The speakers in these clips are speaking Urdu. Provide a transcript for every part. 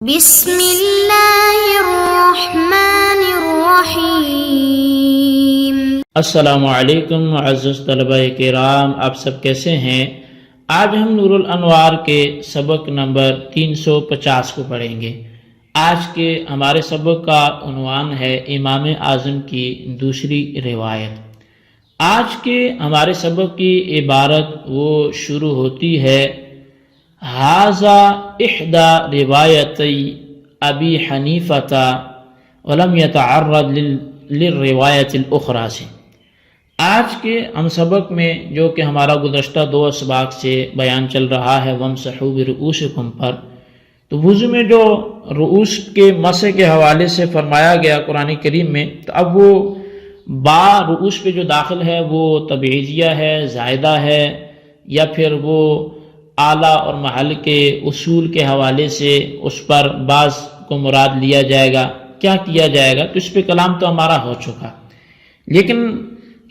بسم اللہ الرحمن الرحیم۔ السلام علیکم معزز طلبہ کرام، آپ سب کیسے ہیں؟ آج ہم نور الانوار کے سبق نمبر 350 کو پڑھیں گے۔ آج کے ہمارے سبق کا عنوان ہے امام اعظم کی دوسری روایت۔ آج کے ہمارے سبق کی عبارت وہ شروع ہوتی ہے ھذا احدى روایتی ابی حنیفۃ ولم یتعرض للروایت الاخری سے۔ آج کے ہم سبق میں جو کہ ہمارا گزشتہ دو اسباق سے بیان چل رہا ہے وامسحوا برؤوسکم پر، تو وضو میں جو رؤوس کے مسح کے حوالے سے فرمایا گیا قرآن کریم میں، تو اب وہ با رؤوس پہ جو داخل ہے وہ تبعیضیہ ہے، زائدہ ہے، یا پھر وہ اعلیٰ اور محل کے اصول کے حوالے سے اس پر بعض کو مراد لیا جائے گا، کیا کیا جائے گا؟ تو اس پہ کلام تو ہمارا ہو چکا، لیکن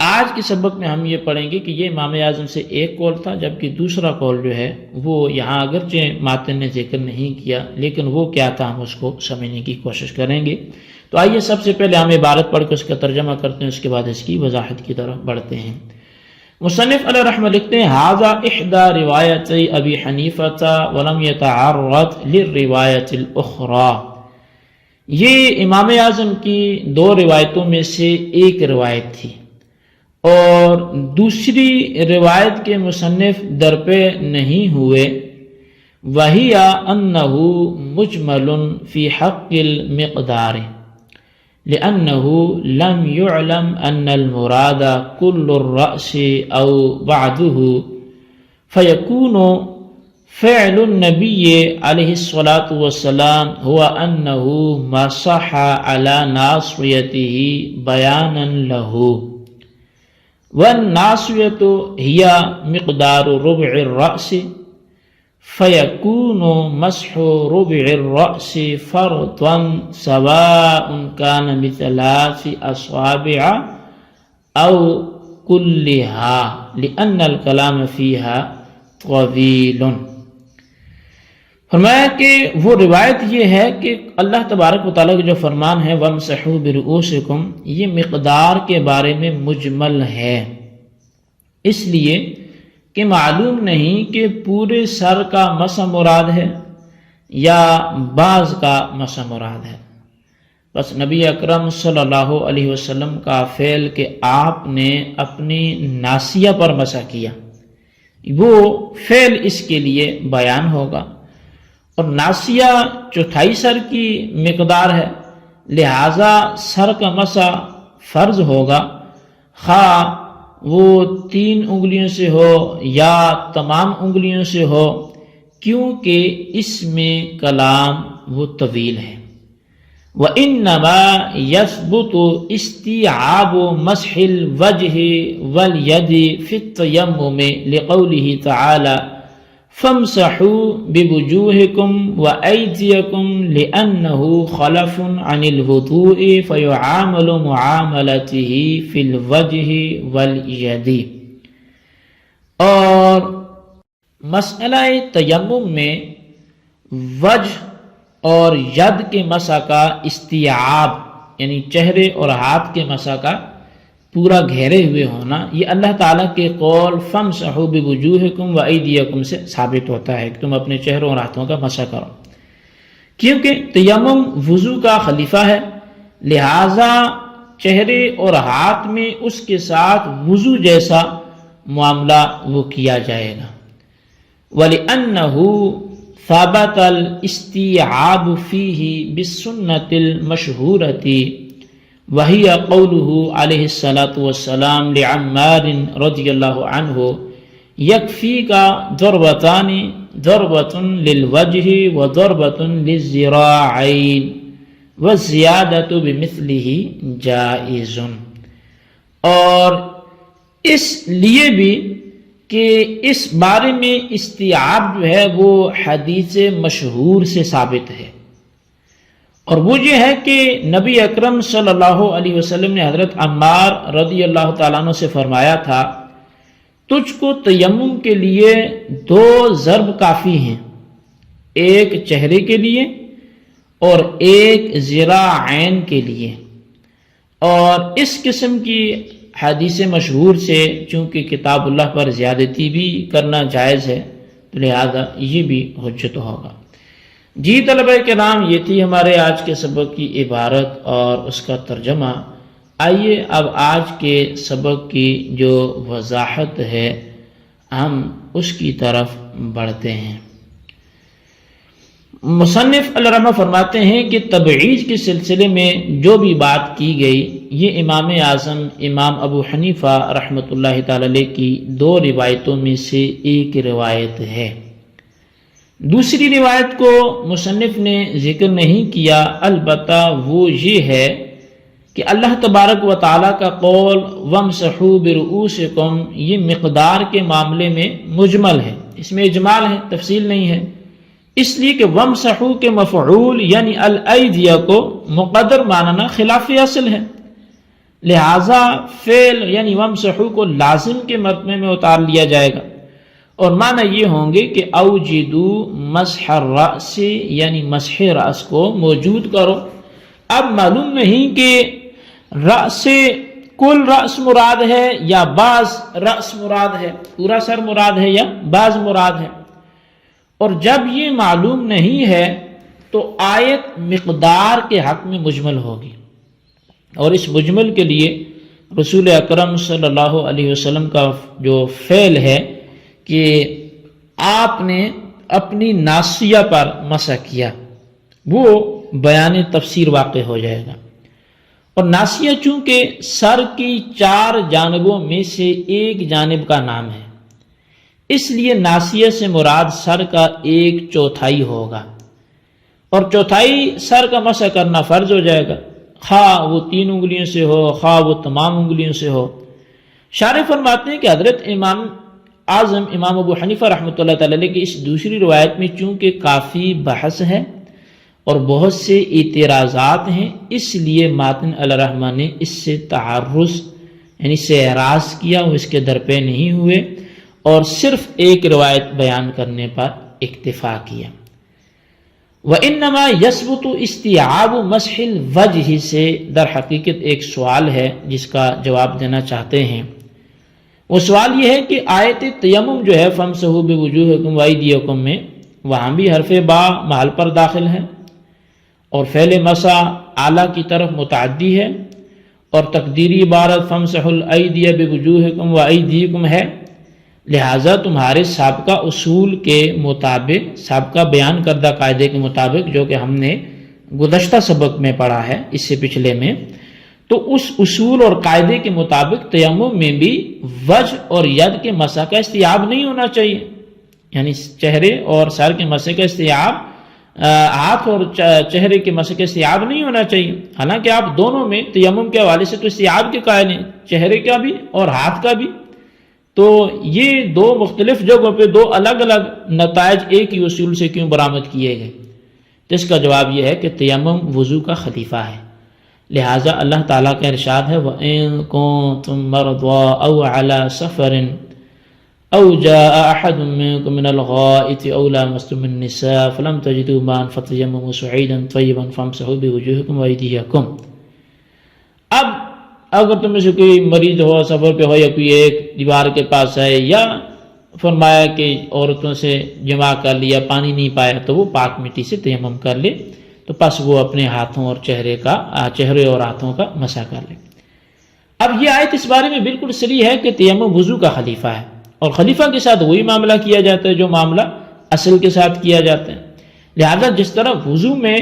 آج کے سبق میں ہم یہ پڑھیں گے کہ یہ امام اعظم سے ایک قول تھا، جبکہ دوسرا قول جو ہے وہ یہاں اگرچہ ماتن نے ذکر نہیں کیا، لیکن وہ کیا تھا ہم اس کو سمجھنے کی کوشش کریں گے۔ تو آئیے سب سے پہلے ہم عبارت پڑھ کے اس کا ترجمہ کرتے ہیں، اس کے بعد اس کی وضاحت کی طرف بڑھتے ہیں۔ مصنف علیہ رحمہ لکھتے ہیں ھذا احدى روایتی ابی حنیفۃ ولم یتعرض للروایت الاخری، یہ امام اعظم کی دو روایتوں میں سے ایک روایت تھی اور دوسری روایت کے مصنف درپے نہیں ہوئے۔ وہی انہ مجمل فی حق المقدار لأنه لم يعلم أن المراد كل الرأس أو بعضه، فيكون فعل النبي عليه الصلاة والسلام هو أنه مسح على ناصيته بيانا له، والناصية هي مقدار ربع الرأس، فيكون مسح ربع الرأس فرضا سواء كان بثلاث أصابع أو كلها لأن الكلام فيها طويل۔ فرمایا کہ وہ روایت یہ ہے کہ اللہ تبارک و تعالیٰ کا جو فرمان ہے وَامْسَحُوا بِرُؤُوسِكُمْ، یہ مقدار کے بارے میں مجمل ہے، اس لیے کہ معلوم نہیں کہ پورے سر کا مسح مراد ہے یا بعض کا مسح مراد ہے۔ بس نبی اکرم صلی اللہ علیہ وسلم کا فعل کہ آپ نے اپنی ناسیہ پر مسح کیا، وہ فعل اس کے لیے بیان ہوگا، اور ناسیہ چوتھائی سر کی مقدار ہے، لہذا سر کا مسح فرض ہوگا، خواہ وہ 3 انگلیوں سے ہو یا تمام انگلیوں سے ہو، کیونکہ اس میں کلام وہ طویل ہے۔ وَإِنَّمَا يَثْبُتُ اسْتِيعَابُ مَسْحِ الْوَجْهِ وَالْيَدِ فِي التَّيَمُّمِ لِقَوْلِهِ تَعَالَى فَامْسَحُوا بِوُجُوهِكُمْ وَأَيْدِيَكُمْ لِأَنَّهُ خَلَفٌ عَنِ الْوُضُوءِ فَيُعَامَلُ مُعَامَلَتِهِ فِي الْوَجْهِ وَالْيَدِ۔ اور مسئلہ تیمم میں وجہ اور ید کے مسح کا استیعاب یعنی چہرے اور ہاتھ کے مسح کا پورا گھیرے ہوئے ہونا، یہ اللہ تعالیٰ کے قول فَامْسَحُوا بِوُجُوهِكُمْ وَأَيْدِيَكُمْ سے ثابت ہوتا ہے کہ تم اپنے چہروں اور ہاتھوں کا مسح کرو، کیونکہ تیمم وضو کا خلیفہ ہے، لہٰذا چہرے اور ہاتھ میں اس کے ساتھ وضو جیسا معاملہ وہ کیا جائے گا۔ وَلِأَنَّهُ ثَبَتَ الْاِسْتِيعَابُ فِيهِ بِالسُّنَّةِ الْمَشْهُورَةِ وَهِيَ قَوْلُهُ عَلَيْهِ الصَّلَاةُ وَالسَّلَامُ لِعَمَّارٍ رضی اللہ عنہ يَكْفِيكَ ضَرْبَتَانِ ضَرْبَةٌ لِلْوَجْهِ وَضَرْبَةٌ لِلذِّرَاعَيْنِ وَالزِّيَادَةُ بِمِثْلِهِ جَائِزٌ۔ اور اس لیے بھی کہ اس بارے میں استیعاب جو ہے وہ حدیث مشہور سے ثابت ہے، اور وہ یہ ہے کہ نبی اکرم صلی اللہ علیہ وسلم نے حضرت عمار رضی اللہ تعالیٰ عنہ سے فرمایا تھا تجھ کو تیمم کے لیے 2 ضرب کافی ہیں، ایک چہرے کے لیے اور ایک ذراعین کے لیے۔ اور اس قسم کی حدیث مشہور سے چونکہ کتاب اللہ پر زیادتی بھی کرنا جائز ہے تو لہذا یہ بھی حجت ہوگا۔ جی طلبہ کرام، یہ تھی ہمارے آج کے سبق کی عبارت اور اس کا ترجمہ۔ آئیے اب آج کے سبق کی جو وضاحت ہے ہم اس کی طرف بڑھتے ہیں۔ مصنف علیہ رحمہ فرماتے ہیں کہ تبعیض کے سلسلے میں جو بھی بات کی گئی یہ امام اعظم امام ابو حنیفہ رحمۃ اللہ تعالی علیہ کی دو روایتوں میں سے ایک روایت ہے۔ دوسری روایت کو مصنف نے ذکر نہیں کیا، البتہ وہ یہ ہے کہ اللہ تبارک و تعالیٰ کا قول وَامْسَحُوا بِرُؤُوسِكُمْ یہ مقدار کے معاملے میں مجمل ہے، اس میں اجمال ہے، تفصیل نہیں ہے، اس لیے کہ وَامْسَحُوا کے مفعول یعنی الایدیہ کو مقدر ماننا خلاف اصل ہے، لہذا فعل یعنی وَامْسَحُوا کو لازم کے مرتبے میں اتار لیا جائے گا، اور معنی یہ ہوں گے کہ اوجدوا مسح الرأس یعنی مسح رأس کو موجود کرو۔ اب معلوم نہیں کہ رأس کل رأس مراد ہے یا بعض رأس مراد ہے، پورا سر مراد ہے یا بعض مراد ہے، اور جب یہ معلوم نہیں ہے تو آیت مقدار کے حق میں مجمل ہوگی، اور اس مجمل کے لیے رسول اکرم صلی اللہ علیہ وسلم کا جو فعل ہے کہ آپ نے اپنی ناصیہ پر مسح کیا وہ بیان تفسیر واقع ہو جائے گا، اور ناصیہ چونکہ سر کی 4 جانبوں میں سے ایک جانب کا نام ہے، اس لیے ناصیہ سے مراد سر کا 1/4 ہوگا، اور چوتھائی سر کا مسح کرنا فرض ہو جائے گا، خواہ وہ 3 انگلیوں سے ہو خواہ وہ تمام انگلیوں سے ہو۔ شارح فرماتے ہیں کہ حضرت امام اعظم امام ابو حنیفہ رحمۃ اللہ تعالی علیہ کی اس دوسری روایت میں چونکہ کافی بحث ہے اور بہت سے اعتراضات ہیں، اس لیے ماتن علیہ الرحمٰ نے اس سے تعرض یعنی اس سے اعراض کیا، وہ اس کے درپے نہیں ہوئے اور صرف ایک روایت بیان کرنے پر اکتفا کیا۔ وَإِنَّمَا يَثْبُتُ اسْتِيعَابُ مَسْحِ الْوَجْهِ سے در حقیقت ایک سوال ہے جس کا جواب دینا چاہتے ہیں۔ وہ سوال یہ ہے کہ آیت تیمم جو ہے فَامْسَحُوا بِوُجُوهِكُمْ وَأَيْدِيَكُمْ میں وہاں بھی حرف با محل پر داخل ہے، اور فعل مسح اعلیٰ کی طرف متعدی ہے، اور تقدیری عبارت فَامْسَحُوا الْأَيْدِيَ بِوُجُوهِكُمْ وَأَيْدِيكُمْ ہے، لہٰذا تمہارے سابقہ اصول کے مطابق، سابقہ بیان کردہ قاعدے کے مطابق جو کہ ہم نے گزشتہ سبق میں پڑھا ہے اس سے پچھلے میں، تو اس اصول اور قاعدے کے مطابق تیمم میں بھی وجہ اور ید کے مسح کا استیعاب نہیں ہونا چاہیے، یعنی چہرے اور سر کے مسح کا استیعاب، ہاتھ اور چہرے کے مسح کا استیعاب نہیں ہونا چاہیے، حالانکہ آپ دونوں میں تیمم کے حوالے سے تو استیعاب کے قائل ہیں، چہرے کا بھی اور ہاتھ کا بھی، تو یہ دو مختلف جگہوں پہ دو الگ الگ نتائج ایک ہی اصول سے کیوں برآمد کیے گئے؟ تو اس کا جواب یہ ہے کہ تیمم وضو کا خلیفہ ہے، لہٰذا اللہ تعالیٰ کا ارشاد ہے وَإِن كُنتُم مَّرْضَىٰ أَوْ عَلَىٰ سَفَرٍ أَوْ جَاءَ أَحَدٌ مِّنكُم مِّنَ الْغَائِطِ أَوْ لَامَسْتُمُ النِّسَاءَ فَلَمْ تَجِدُوا مَاءً فَتَيَمَّمُوا صَعِيدًا طَيِّبًا فَامْسَحُوا بِوُجُوهِكُمْ وَأَيْدِيَكُمْ۔ اب اگر تم میں سے کوئی مریض ہو، سفر پہ ہو، یا کوئی ایک دیوار کے پاس ہے، یا فرمایا کہ عورتوں سے جماع کر لیا، پانی نہیں پایا، تو وہ پاک مٹی سے تیمم کر لے، تو پس وہ اپنے ہاتھوں اور چہرے اور ہاتھوں کا مسح کر لے۔ اب یہ آیت اس بارے میں بالکل صریح ہے کہ تیمم وضو کا خلیفہ ہے، اور خلیفہ کے ساتھ وہی معاملہ کیا جاتا ہے جو معاملہ اصل کے ساتھ کیا جاتا ہے، لہذا جس طرح وضو میں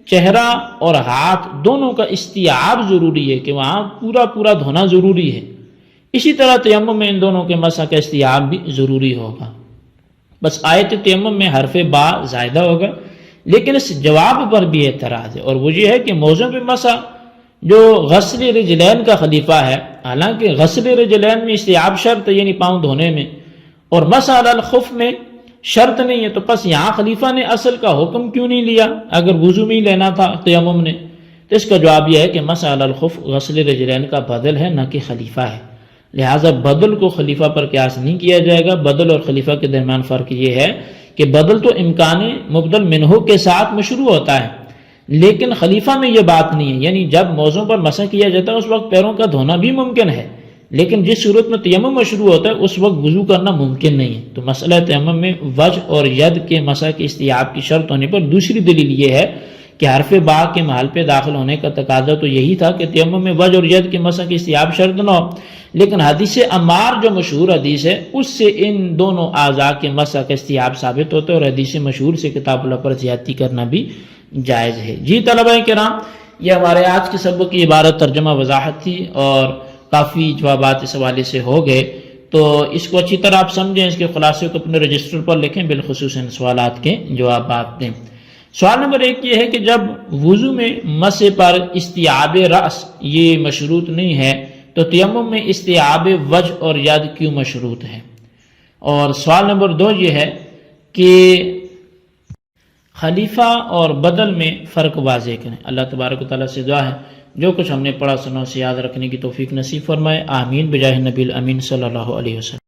چہرہ اور ہاتھ دونوں کا استیعاب ضروری ہے کہ وہاں پورا دھونا ضروری ہے، اسی طرح تیمم میں ان دونوں کے مسح کا استیعاب بھی ضروری ہوگا۔ بس آیت تیمم میں حرف با زائدہ ہوگا، لیکن اس جواب پر بھی اعتراض ہے، اور وہ یہ ہے کہ موضوع پہ مسح جو غسل رجلین کا خلیفہ ہے، حالانکہ غسل رجلین میں استیعاب شرط ہے یعنی پاؤں دھونے میں، اور مسح علی الخف میں شرط نہیں ہے، تو پس یہاں خلیفہ نے اصل کا حکم کیوں نہیں لیا اگر وضو میں ہی لینا تھا تیمم نے؟ تو اس کا جواب یہ ہے کہ مسح علی الخف غسل رجلین کا بدل ہے، نہ کہ خلیفہ ہے، لہٰذا بدل کو خلیفہ پر قیاس نہیں کیا جائے گا۔ بدل اور خلیفہ کے درمیان فرق یہ ہے کہ بدل تو امکان مبدل منہ کے ساتھ مشروع ہوتا ہے، لیکن خلیفہ میں یہ بات نہیں ہے، یعنی جب موضوع پر مسح کیا جاتا ہے اس وقت پیروں کا دھونا بھی ممکن ہے، لیکن جس صورت میں تیمم مشروع ہوتا ہے اس وقت وضو کرنا ممکن نہیں ہے۔ تو مسئلہ تیمم میں وجہ اور ید کے مسح کے استیعاب کی شرط ہونے پر دوسری دلیل یہ ہے کہ حرف با کے محل پہ داخل ہونے کا تقاضا تو یہی تھا کہ تیمم میں وجہ اور ید کے مسح کی استیعاب شرط نہ ہو، لیکن حدیث عمار جو مشہور حدیث ہے اس سے ان دونوں اعضاء کے مسح کا استیعاب ثابت ہوتا ہے، اور حدیث مشہور سے کتاب اللہ پر زیادتی کرنا بھی جائز ہے۔ جی طلبہ کرام، یہ ہمارے آج کے سبق کی عبارت ترجمہ وضاحت تھی، اور کافی جوابات اس حوالے سے ہو گئے، تو اس کو اچھی طرح آپ سمجھیں، اس کے خلاصے کو اپنے رجسٹر پر لکھیں، بالخصوص ان سوالات کے جوابات دیں۔ سوال نمبر 1 یہ ہے کہ جب وضو میں مسح پر استیعاب رأس یہ مشروط نہیں ہے تو تیمم میں استیعاب وجہ اور ید کیوں مشروط ہے؟ اور سوال نمبر 2 یہ ہے کہ خلیفہ اور بدل میں فرق واضح کریں۔ اللہ تبارک و تعالیٰ سے دعا ہے جو کچھ ہم نے پڑھا سنا اسے یاد رکھنے کی توفیق نصیب فرمائے، آمین بجاہ نبی الامین صلی اللہ علیہ وسلم۔